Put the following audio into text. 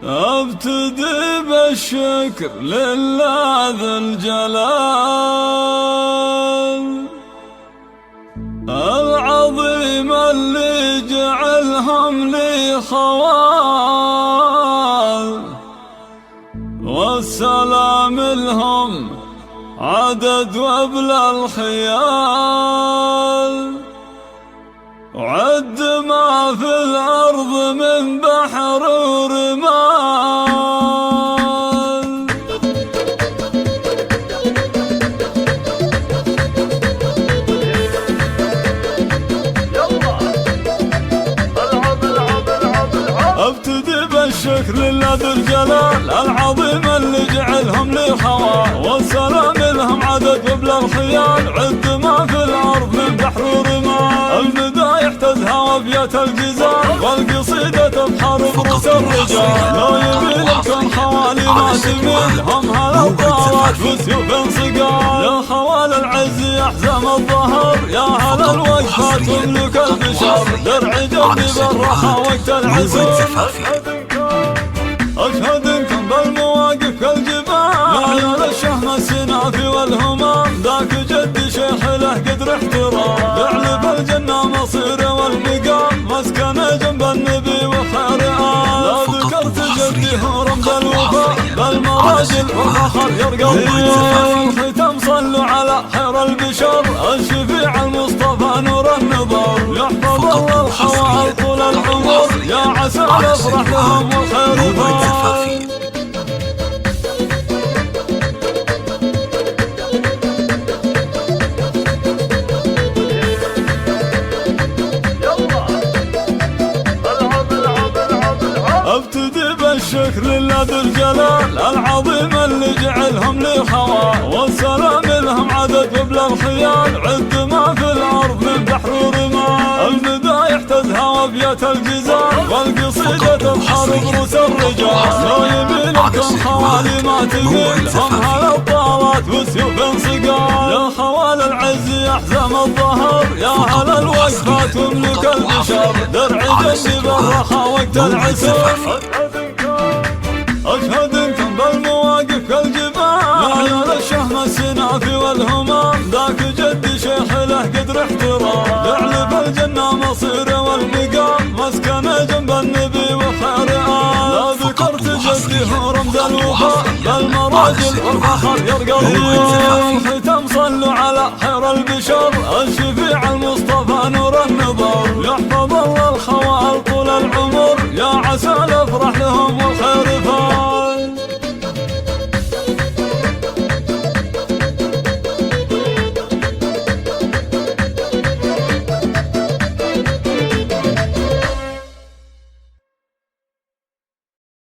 ابتدي بالشكر لله ذي الجلال العظيم اللي جعلهم لي خوال، والسلام لهم عدد وبلا الخيال. وعد ما في الأرض من بحر ورمال. ابتدي بالشكر لله ذي الجلال العظيم اللي جعلهم لي خوال، والسلام لهم عدد وبلا الخيال. عد ما في الأرض من بحر ورمال. المدايح تزهى وبيات الجزال، والقصيدة تبحر بروس الرجال. لو يبي لكم خوالي ما تميل هم هالطارات وسيوف صقال. يا خوال العز يا حزام الظهر، يا هلا الوقفات تملك البشر. درع جنبي بالرخا وقت العسر، أشهد إنكم بالمواقف كالجبال. لعيال الشهم السنافي والهمام، ذاك جدي شيخ له قدر احترام. يعلى بالجنة مصيره والمقام، مسكنه جنب النبي وخير آل. لا ذكرت جدي هو رمز الوفاء، بالمراجل والفخر يرقى الختام. صلوا على خير البشر، الشفيع المصطفى نور النظر. يحفظ الله الخوال طول العمر، يا عسى الافراح لهم والخير فار. ابتدي بالشكر لله ذي الجلال العظيم اللي جعلهم لي خوال، والسلام لهم عدد وبلا الخيال. عد ما في الارض من بحر ورمال. المدايح تزهى وبيات الجزال، والقصيدة تبحر بروس الرجال. لو يبي لكم خوالي ما تميل هم هالطارات وسيوف صقال. يا خوال العز يا حزام الظهر، يا هلا الوقفات تملك البشر. درع جنبي بالرخا وقت العسر، أشهد إنكم بالمواقف كالجبال. لعيال الشهم السنافي والهمام، ذاك جدي شيخ له قدر احترام. يعلى بالجنة مصيره والمقام، مسكنه جنب النبي وخير آل. لا ذكرت جدي هو رمز الوفاء، بالمراجل والفخر يرقى الختام. صلوا على خير البشر، الشفيع المصطفى نور النظر. يحفظ الله الخوال طول العمر،